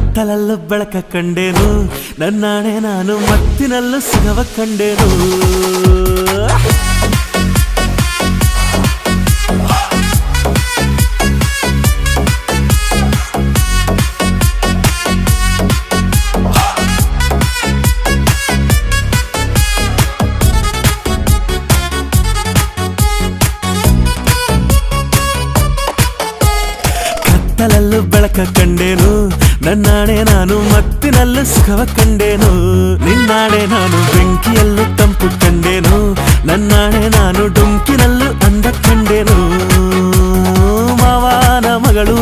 ಕತ್ತಲಲ್ಲೂ ಬೆಳಕ ಕಂಡೇನು ನನ್ನಾಣೆ ನಾನು ಮತ್ತಿನಲ್ಲೂ ಸುಖವ ಕಂಡೇನು ಕತ್ತಲಲ್ಲೂ ಬೆಳಕ ಕಂಡೇನು ನನ್ನಾಣೆ ನಾನು ಮತ್ತಿನಲ್ಲೂ ಸುಖವ ಕಂಡೇನು ನಿನ್ನಾಣೆ ನಾನು ಬೆಂಕಿಯಲ್ಲೂ ತಂಪು ಕಂಡೇನು ನನ್ನಾಣೆ ನಾನು ಡೊಂಕಿನಲ್ಲೂ ಅಂದ ಕಂಡೇನು ಮಾವನ ಮಗಳು